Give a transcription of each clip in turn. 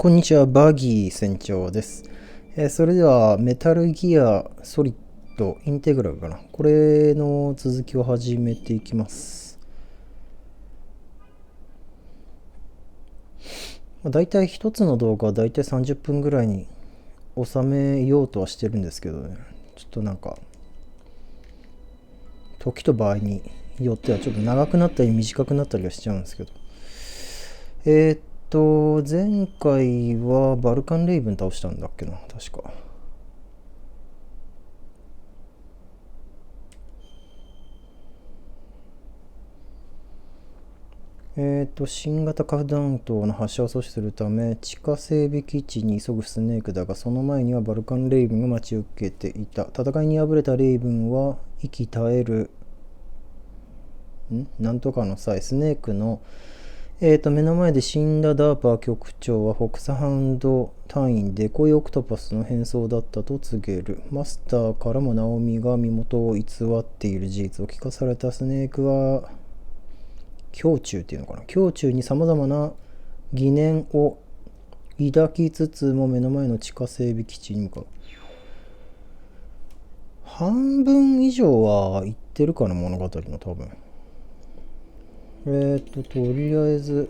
こんにちは、バギー船長です。それでは、メタルギアソリッドインテグラルかな。これの続きを始めていきます。だいたい一つの動画はだいたい30分ぐらいに収めようとはしてるんですけどね。ちょっとなんか、時と場合によってはちょっと長くなったり短くなったりはしちゃうんですけど。前回はバルカンレイブン倒したんだっけな、確か。新型核弾頭の発射を阻止するため地下整備基地に急ぐスネークだが、その前にはバルカンレイブンが待ち受けていた。戦いに敗れたレイブンは息絶えるなんとかの際、スネークの目の前で死んだダーパー局長はフォクスハウンド隊員デコイオクトパスの変装だったと告げる。マスターからもナオミが身元を偽っている事実を聞かされたスネークは胸中っていうのかな、胸中に様々な疑念を抱きつつも目の前の地下整備基地に向かう。半分以上は行ってるかな、物語の多分。とりあえず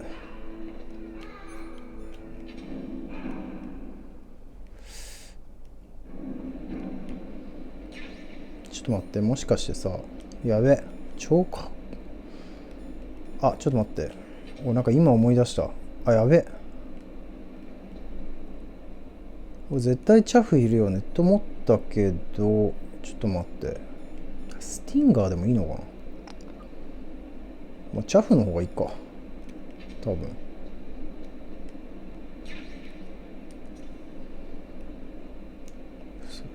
ちょっと待って、もしかしてさ、やべ、超か。あ、ちょっと待って。なんか今思い出した。あ、やべ。絶対チャフいるよねと思ったけど、ちょっと待って。スティンガーでもいいのかな。もうチャフの方がいいか。多分。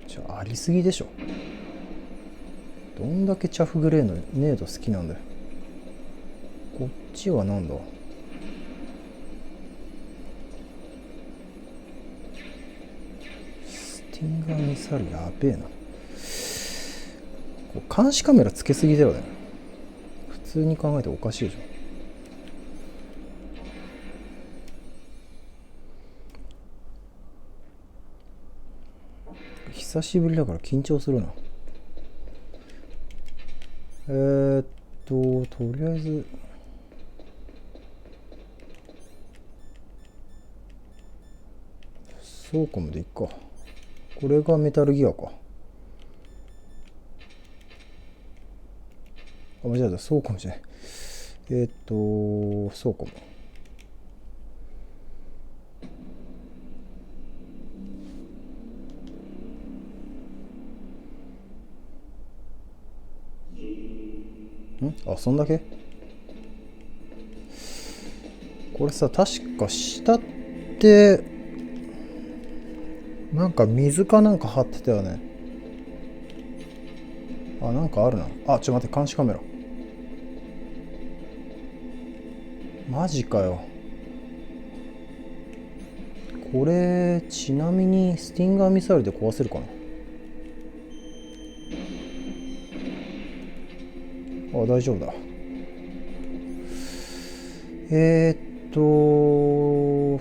じゃあ、ありすぎでしょ。どんだけチャフグレーのネード好きなんだよ。こっちはなんだ。スティンガーミサイルやべえな。監視カメラつけすぎだよね。普通に考えておかしいじゃん。久しぶりだから緊張するな。とりあえずそうかもでいっか。これがメタルギアか。あ、間違えた。そうかもしれない。そうかも。あ、そんだけ。これさ、確か下ってなんか水かなんか張ってたよね。あ、なんかあるな。あ、ちょっと待って、監視カメラ。マジかよ。これちなみにスティンガーミサイルで壊せるかな。あ、大丈夫だ。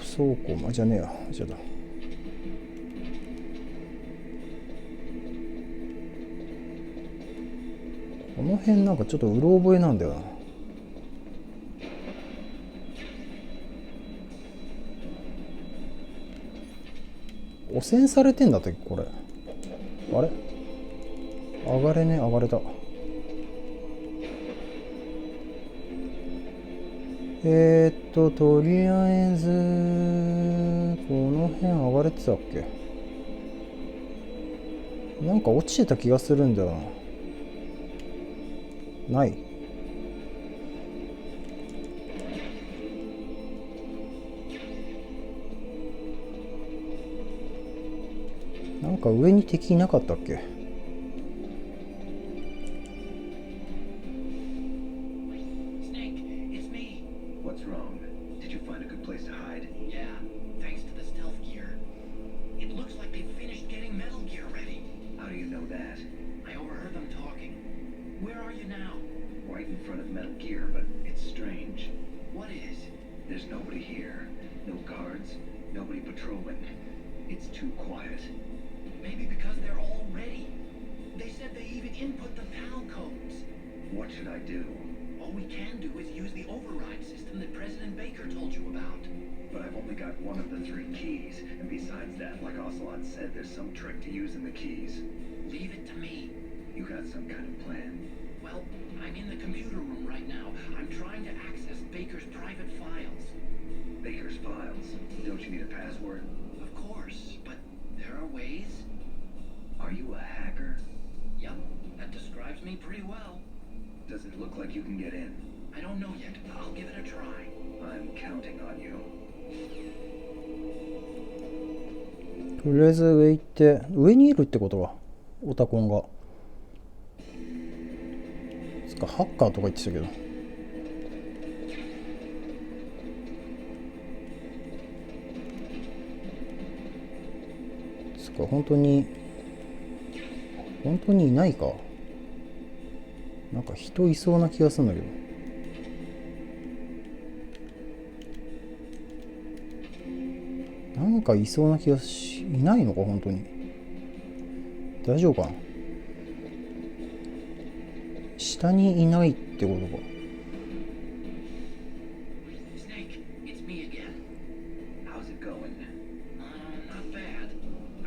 そうか、じゃねえや。じゃあだ。この辺なんかちょっとうろ覚えなんだよな。汚染されてんだって、これ。あれ上がれね、上がれた。とりあえず、この辺上がれてたっけ。なんか落ちてた気がするんだよな。ない。なんか上に敵いなかったっけ。Nobody patrolling. It's too quiet. Maybe because they're all ready. They said they even input the PAL codes. What should I do? All we can do is use the override system that President Baker told you about. But I've only got one of the 3 keys, and besides that, like Ocelot said, there's some trick to using the keys. Leave it to me. You got some kind of plan? Well, I'm in the computer room right now. I'm trying to access Baker's private files. Baker's files? Don't you need a password? Of course, but there are ways. Are you a hacker? Yep, that describes me pretty well. Does it look like you can get in? I don't know yet. I'll give it a try. I'm counting on you. とりあえず上行って、上にいるってことか、オタコンが。つかハッカーとか言ってたけど。つか本当にいないか。なんか人いそうな気がするんだけど。なんかいそうな気がいないのか本当に。大丈夫かな。下にいないってことか。Snake, it's me again. How's it going? Not bad.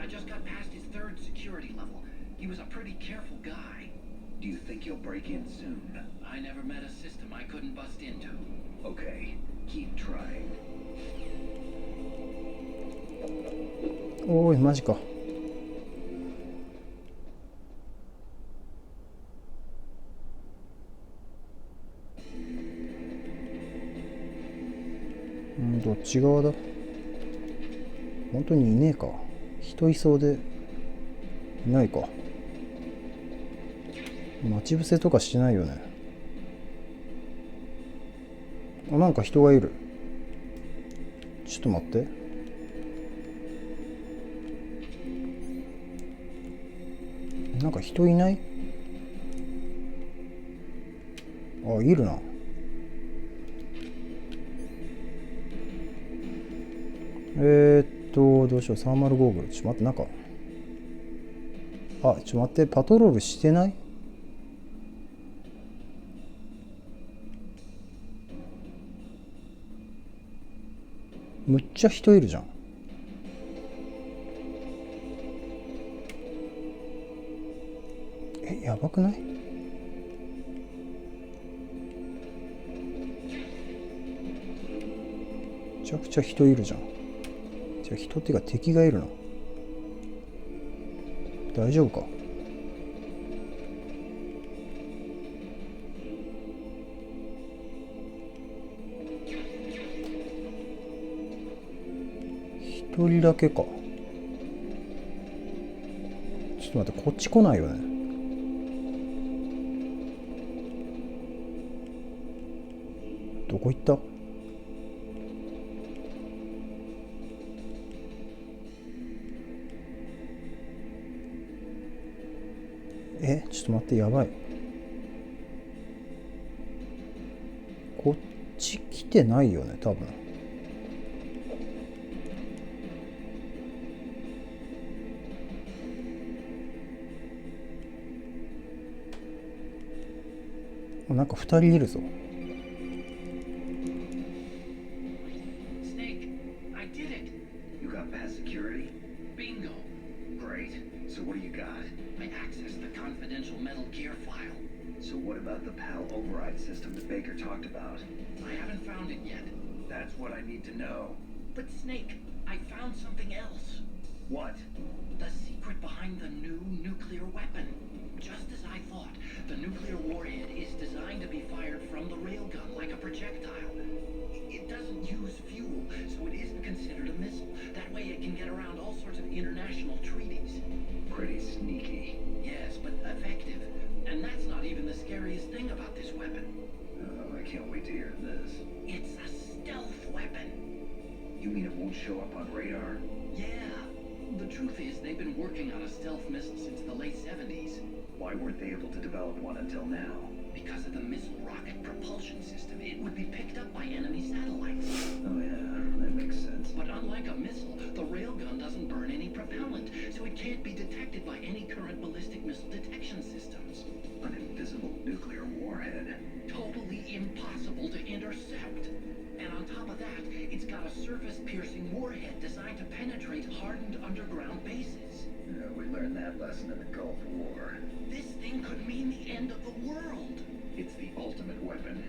I just got past his 3rd security level. He was a pretty careful guy. Do you think he'll break in soon? I never met a system I couldn't bust into. Okay, keep trying. おいマジか。どっち側だ。本当にいねえか。人いそうでいないか。待ち伏せとかしてないよね。あ、なんか人がいる。ちょっと待って。なんか人いない？あ、いるな。どうしよう。サーマルゴーグル。ちょっと待って、なんか。あ、ちょっと待って、パトロールしてない？むっちゃ人いるじゃん。やばくない？めちゃくちゃ人いるじゃん。じゃあ人っていうか敵がいるな。大丈夫か？一人だけか。ちょっと待って、こっち来ないよね。どこ行った？ちょっと待って、やばい。こっち来てないよね、多分。なんか2人いるぞ。But Snake, I found something else. What? The secret behind the new nuclear weapon. Just as I thought, the nuclear warhead is designed to be fired from the railgun like a projectile. It doesn't use fuel, so it isn't considered a missile. That way it can get around all sorts of international treaties. Pretty sneaky. Yes, but effective. And that's not even the scariest thing about this weapon. Oh, I can't wait to hear this. It's a stealth weapon. You mean it won't show up on radar? Yeah. The truth is, they've been working on a stealth missile since the late 70s. Why weren't they able to develop one until now? Because of the missile rocket propulsion system, it would be picked up by enemy satellites. Oh yeah, that makes sense. But unlike a missile, the railgun doesn't burn any propellant, so it can't be detected by any current ballistic missile detection systems. An invisible nuclear warhead. Totally impossible to intercept. And on top of that, it's got a surface-piercing warhead designed to penetrate hardened underground bases. Yeah, we learned that lesson in the Gulf War. This thing could mean the end of the world. It's the ultimate weapon.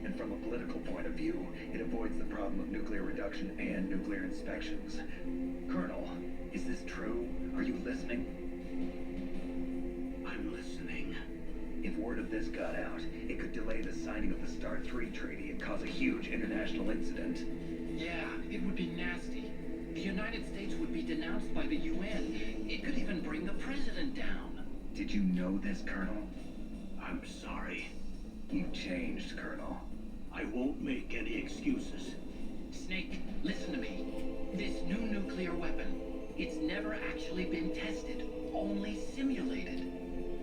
And from a political point of view, it avoids the problem of nuclear reduction and nuclear inspections. Colonel, is this true? Are you listening? I'm listening. If word of this got out, it could delay the signing of the START 3 treaty and cause a huge international incident. Yeah, it would be nasty. The United States would be denounced by the UN. It could even bring the president down. Did you know this, Colonel? I'm sorry. You've changed, Colonel. I won't make any excuses. Snake, listen to me. This new nuclear weapon, it's never actually been tested, only simulated.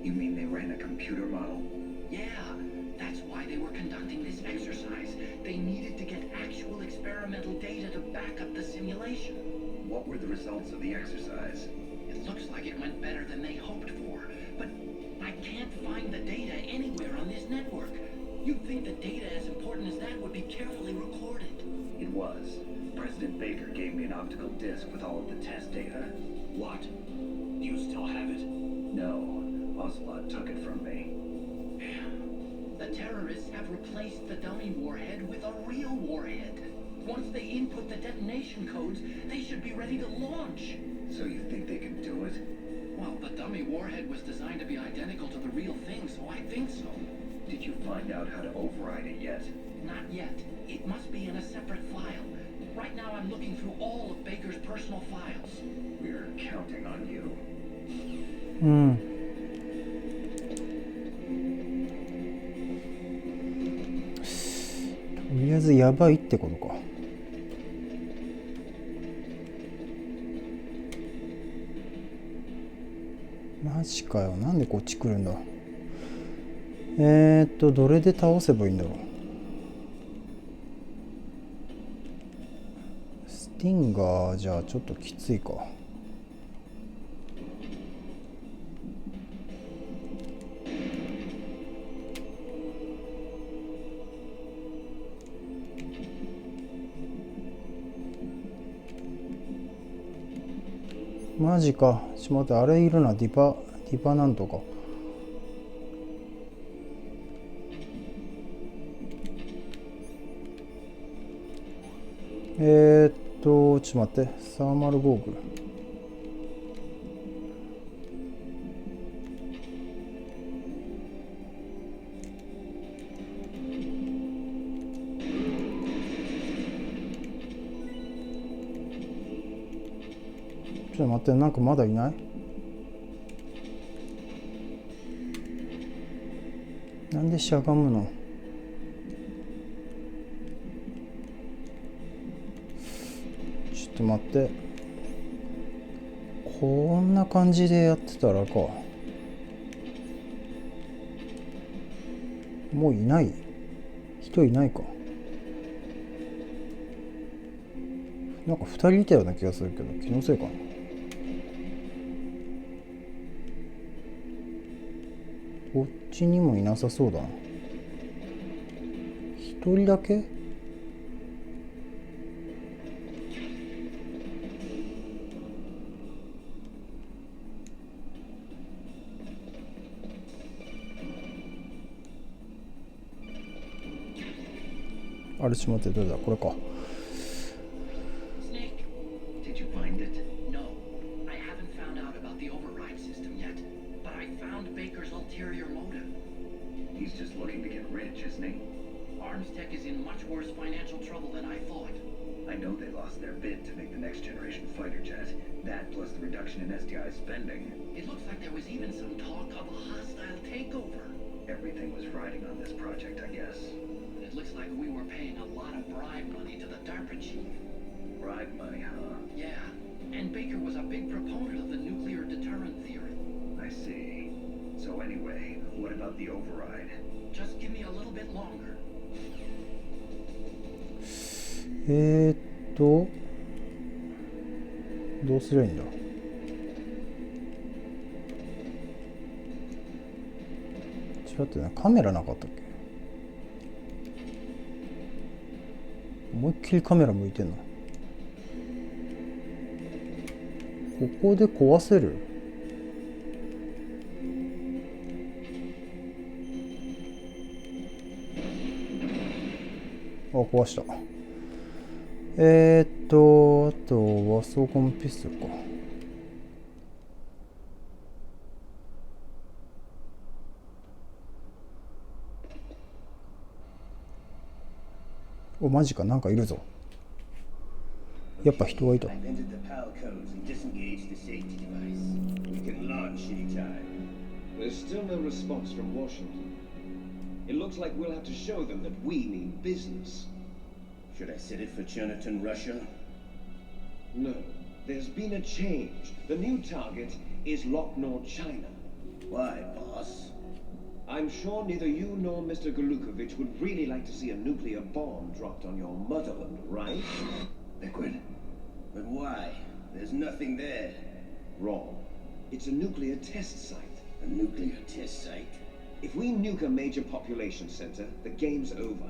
You mean they ran a computer model? Yeah, that's why they were conducting this exercise. They needed to get actual experimental data to back up the simulation. What were the results of the exercise? It looks like it went better than they hoped for, but I can't find the data anywhere on this network. You'd think the data as important as that would be carefully recorded. It was. President Baker gave me an optical disc with all of the test data. What? Do you still have it? No, Ocelot took it from me. The terrorists have replaced the dummy warhead with a real warhead. Once they input the detonation codes, they should be ready to launch. So you think they can do it? Well, the dummy warhead was designed to be identical to the real thing, so I think so. Did you find out how to override it yet? Not yet. It must be in a separate file. Right now I'm looking through all of Baker's personal files. We're counting on you. うん。とりあえずやばいってことか。マジかよ。なんでこっち来るんだ。どれで倒せばいいんだろう。スティンガーじゃあちょっときついか。マジか。ちょっと待って、あれいるな。ディパなんとか。ちょっと待って。サーマルゴーグル。ちょっと待って、なんかまだいない？なんでしゃがむの？ちょっと待って。こんな感じでやってたらか。もういない？人いないか。なんか2人いたような気がするけど、気のせいかな。こっちにもいなさそうだな。一人だけ？あれ、ちょっと待って、どれだ？これか。Snake, did you find it? No, I haven't found out about the override system yet, but I found Baker's ulterior motive. He's just looking to get rich, isn't he? Armstech is in much worse financial trouble than I thought. I know they lost their bid to make the next generation fighter jet. That plus the reduction in SDI spending. It looks like there was even some talk of a hostile takeover. Everything was riding on this project, I guess. It looks like we were paying a lot of bribe money to the DARPA chief. Bribe money, huh? Yeah, and Baker was a big proponent of the nuclear deterrent theory. I see. So anyway, what about the override? Just give me a little bit longer. どうすりゃいいんだ。違ってね、カメラなかったっけ。思いっきりカメラ向いてんの。ここで壊せる。あ、壊した。あとは装甲ピストルか。お、マジか、なんかいるぞ。やっぱ人がいた。There's still no response from Washington. It looks like we'll have to show them that we mean business. Should I set it for Jonathan, Russia? No, there's been a change. The new target is Locknor, China. Why, boss? I'm sure neither you nor Mr. Galukovich would really like to see a nuclear bomb dropped on your motherland, right? Liquid? But why? There's nothing there. Wrong. It's a nuclear test site. A nuclear test site? If we nuke a major population center, the game's over.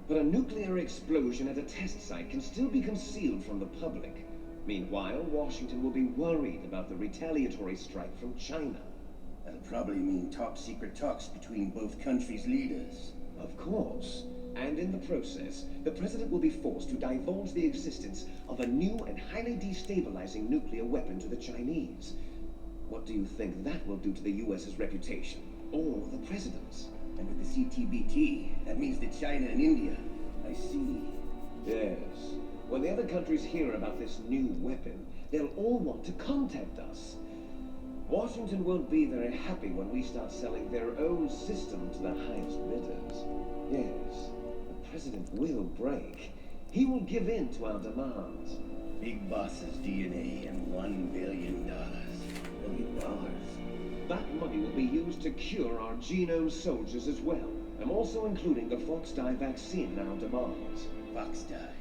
But a nuclear explosion at a test site can still be concealed from the public. Meanwhile, Washington will be worried about the retaliatory strike from China. That'll probably mean top-secret talks between both countries' leaders. Of course. And in the process, the president will be forced to divulge the existence of a new and highly destabilizing nuclear weapon to the Chinese. What do you think that will do to the US's reputation? Or the president's? And with the CTBT, that means that China and India. I see. Yes. When the other countries hear about this new weapon, they'll all want to contact us. Washington won't be very happy when we start selling their own system to the highest bidders. Yes, the president will break. He will give in to our demands. Big boss's DNA and $1 billion. $1 billion? That money will be used to cure our genome soldiers as well. I'm also including the Fox dye vaccine in our demands. Fox dye?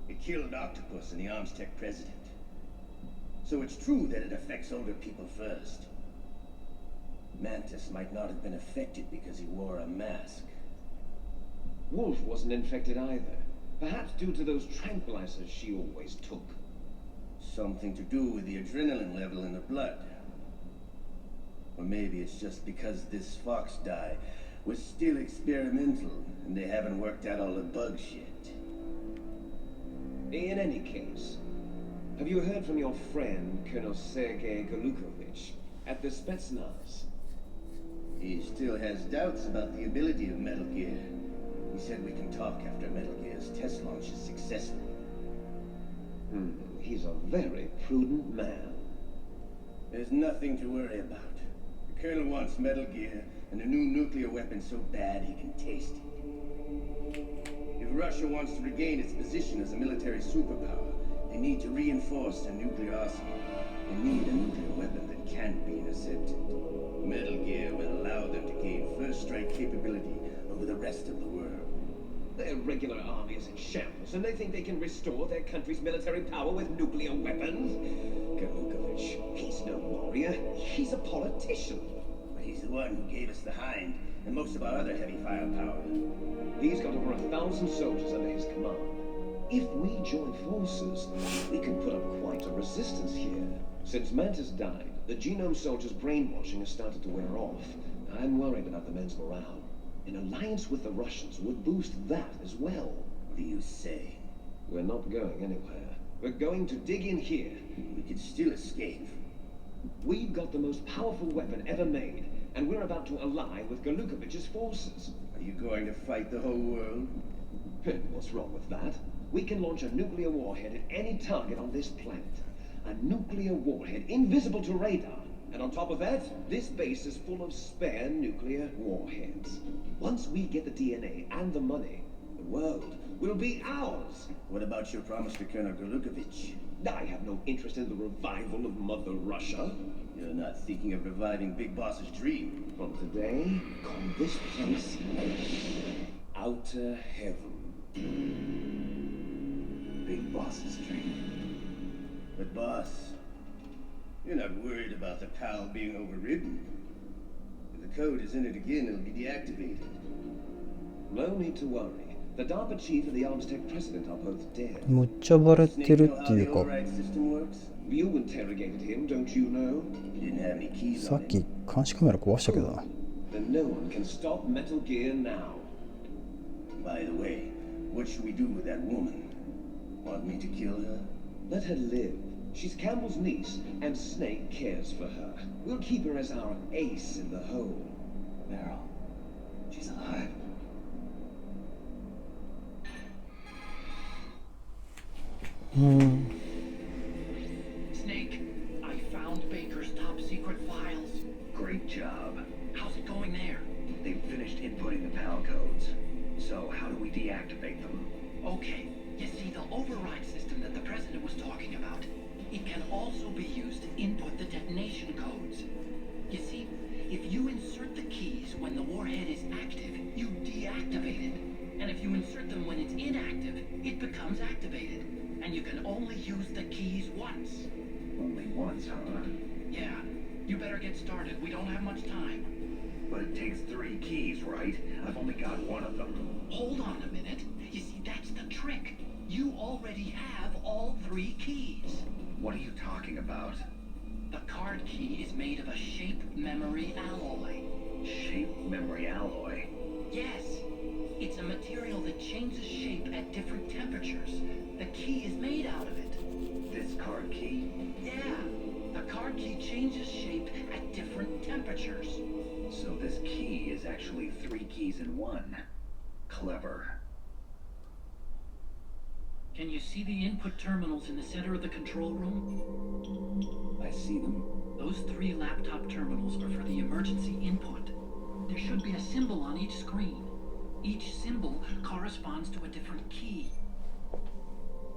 It killed Octopus and the Arms Tech president. So it's true that it affects older people first. Mantis might not have been affected because he wore a mask. Wolf wasn't infected either. Perhaps due to those tranquilizers she always took. Something to do with the adrenaline level in the blood. Or maybe it's just because this Fox dye was still experimental and they haven't worked out all the bugs yet. In any case, have you heard from your friend, Colonel Sergei Galukovich, at the Spetsnaz? He still has doubts about the ability of Metal Gear. He said we can talk after Metal Gear's test launch is successful. He's a very prudent man. There's nothing to worry about. The Colonel wants Metal Gear and a new nuclear weapon so bad he can taste it. If Russia wants to regain its position as a military superpower, they need to reinforce their nuclear arsenal. They need a nuclear weapon that can't be intercepted. Metal Gear will allow them to gain first-strike capability over the rest of the world. Their regular army is in shambles, and they think they can restore their country's military power with nuclear weapons? Galukovich, he's no warrior. He's a politician. But he's the one who gave us the Hind and most of our other heavy firepower. He's got over 1,000 soldiers under his command. If we join forces, we can put up quite a resistance here. Since Mantis died, the genome soldiers' brainwashing has started to wear off. I'm worried about the men's morale. An alliance with the Russians would boost that as well. What do you say? We're not going anywhere. We're going to dig in here. We could still escape. We've got the most powerful weapon ever made, and we're about to ally with Galukovich's forces. Are you going to fight the whole world? What's wrong with that? We can launch a nuclear warhead at any target on this planet. A nuclear warhead invisible to radar. And on top of that, this base is full of spare nuclear warheads. Once we get the DNA and the money, the world will be ours. What about your promise to Colonel Galukovich? I have no interest in the revival of Mother Russia. You're not thinking of reviving Big Boss's dream. From today, call this place Outer Heaven. Big Boss's dream. But boss, you're not worried about the PAL being overridden. If the code is in it again, it'll be deactivated. No need to worry. The DARPA chief and the Armstech president are both dead. むっちゃバレて Snake る know っ how てい the うか、 override system works? You interrogated him, don't you know? You didn't have any keys さ on っき it. 監視カメラ壊したけどな。 Then no one can stop Metal Gear now. By the way, what should we do with that woman? Want me to kill her? Let her live. She's Campbell's niece, and Snake cares for her. We'll keep her as our ace in the hole. Meryl, she's alive. うん。 Snake, I found Baker's top secret files. Great job. How's it going there? They've finished inputting the PAL codes. So how do we deactivate them? Okay, you see the override system that the president was talking about? It can also be used to input the detonation codes. You see, if you insert the keys when the warhead is active, you deactivate it. And if you insert them when it's inactive, it becomes activated. And you can only use the keys once. Only once, huh? Yeah. You better get started. We don't have much time. But it takes 3 keys, right? I've only got one of them. Hold on a minute. You see, that's the trick. You already have all 3 keys. What are you talking about? The card key is made of a shape memory alloy. Shape memory alloy? Yes. It's a material that changes shape at different temperatures. The key is made out of it. This card key? Yeah. The card key changes shape at different temperatures. So this key is actually 3 keys in one. Clever. Can you see the input terminals in the center of the control room? I see them. Those 3 laptop terminals are for the emergency input. There should be a symbol on each screen. Each symbol corresponds to a different key.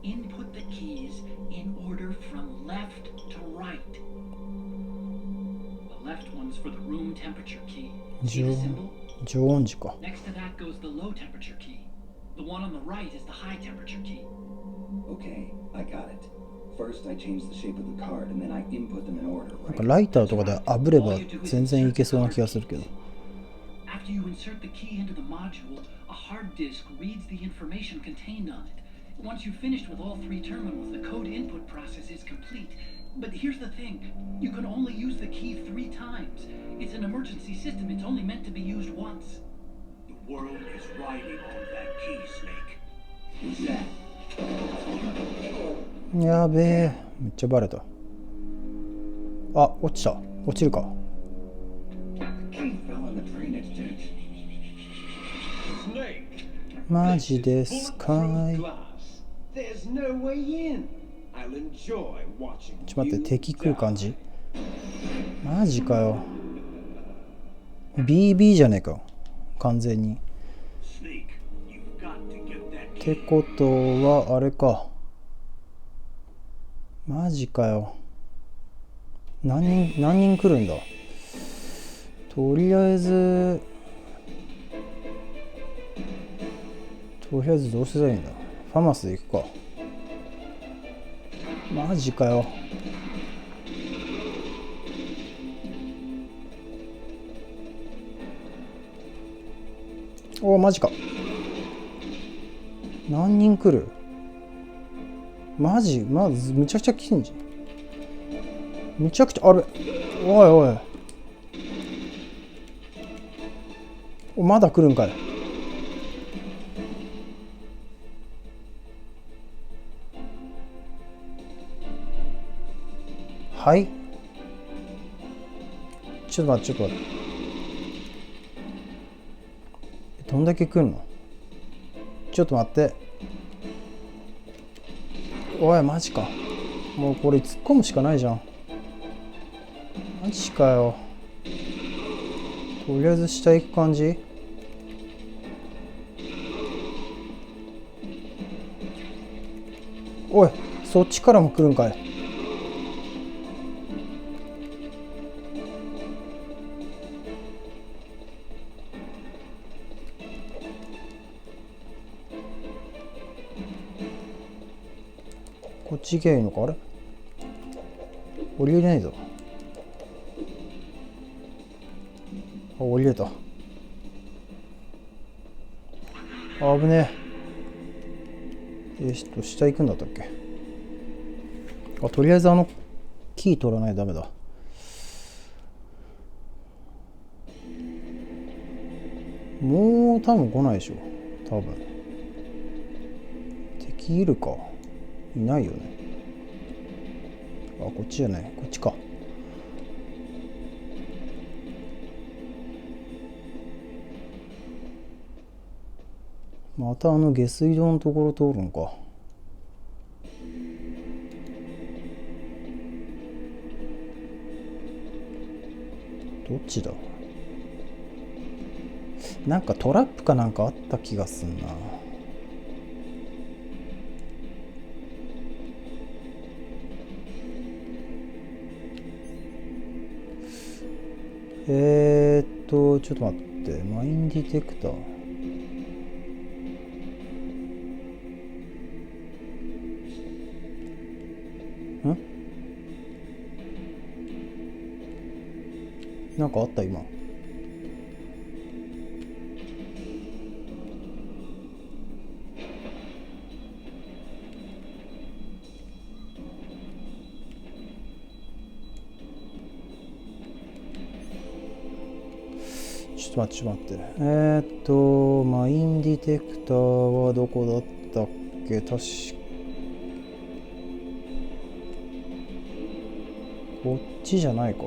Input the keys in order from left to right. The left one's for the room temperature key. See the symbol? 常温時か。 Next to that goes the low temperature key. The one on the right is the high temperature key. Okay, I got it. First, I change the shape of the card, and then I input them in order, なんか right? ライターとかで炙れば全然いけそうな気がするけど。 After you insert the key into the module, a hard disk reads the information contained on it. Once you've finished with all 3 terminals, the code input process is complete. But here's the thing. You can only use the key 3 times. It's an emergency system. It's only meant to be used once. The world is riding on that key, Snake. Who's that? やべえ、めっちゃバレた。あ、落ちた。落ちるか。 The key fell on the drainage ditch. Snake! マジですかい。 Glass. There's no way in. I'll enjoy watching ちょっと待って、 you 敵来る die. 感じ。マジかよ。BB じゃねえか。完全に。 Snake, you've got to get that っ key. てことは、あれか。マジかよ。何人来るんだ。とりあえずどうしたらいいんだ。ファマスで行くか。マジかよ。お、マジか。何人来る。マジまずむちゃくちゃ来てんじゃん。むちゃくちゃあれ。おいおい。お、まだ来るんかい。はい。ちょっと待って。どんだけ来るの。ちょっと待って。おい、マジか。もうこれ突っ込むしかないじゃん。マジかよ。とりあえず下行く感じ。おい、そっちからも来るんかい。こっち行けばいいのか。あれ降りれないぞ。あ、降りれた。あ、危ねえ。下行くんだったっけ。あ、とりあえずキー取らないとダメだ。もう多分来ないでしょ。多分。敵いるか。いないよね。あ、こっちじゃない。こっちか。また下水道のところ通るのか。どっちだ。なんかトラップかなんかあった気がすんな。ちょっと待って。マインディテクター。なんかあった今。ちょっと待って。マインディテクターはどこだったっけ。こっちじゃないか。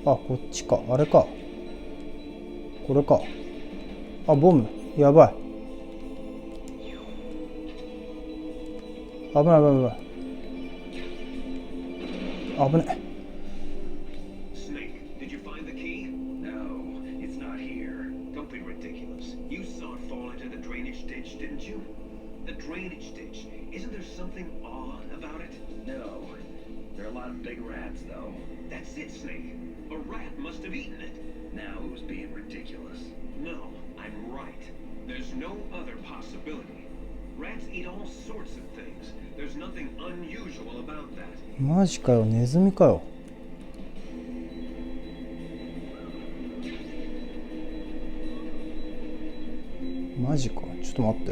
あ、こっちか。あれか。これか。あ、ボム。やばい。危ない。危ない。Snake, did you find the key? No, it's not here. Don't be ridiculous. You saw it fall into the drainage ditch, didn't you? The drainage ditch. Isn't there something odd about it? No. There are a lot of big rats, though. That's it, Snake. A rat must have eaten it. Now who's being ridiculous? No, I'm right. There's no other possibility. Rats eat all sorts of things. There's nothing unusual about that. マジかよ。ネズミかよ。マジか。ちょっと待って。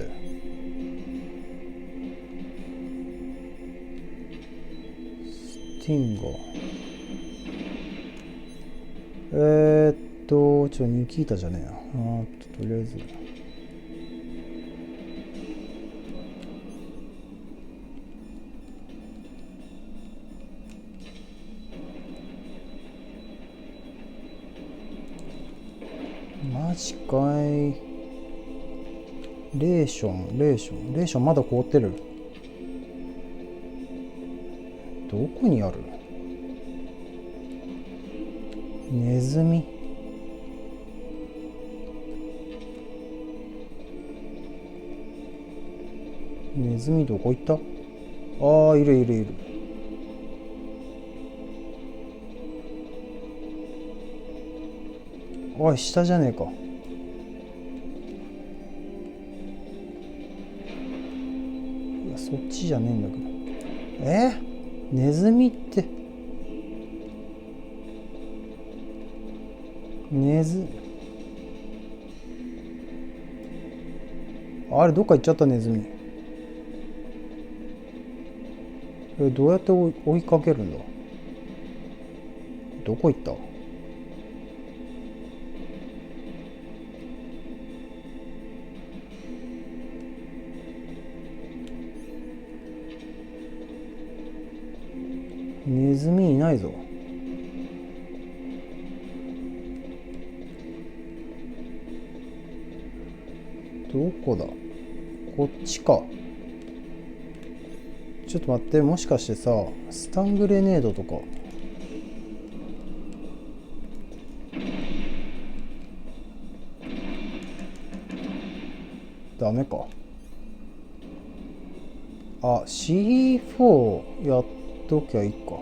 スティンガー。ニキータじゃねえや。とりあえず。マジかい。レーションまだ凍ってる。どこにある。ネズミ。ネズミどこ行った。ああ、いる。おい、下じゃねえか。いや、そっちじゃねえんだけど。ネズミってあれどっか行っちゃった。ネズミ。どうやって追いかけるんだ。どこ行った。ネズミいないぞ。どこだ。こっちか。ちょっと待って。もしかしてさ、スタングレネードとか。ダメか。あ、C4 やっときゃいいか。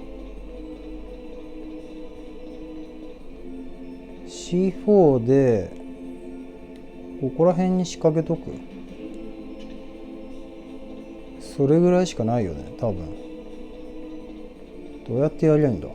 C4 でここら辺に仕掛けとく。それぐらいしかないよね多分。どうやってやりゃいいんだ。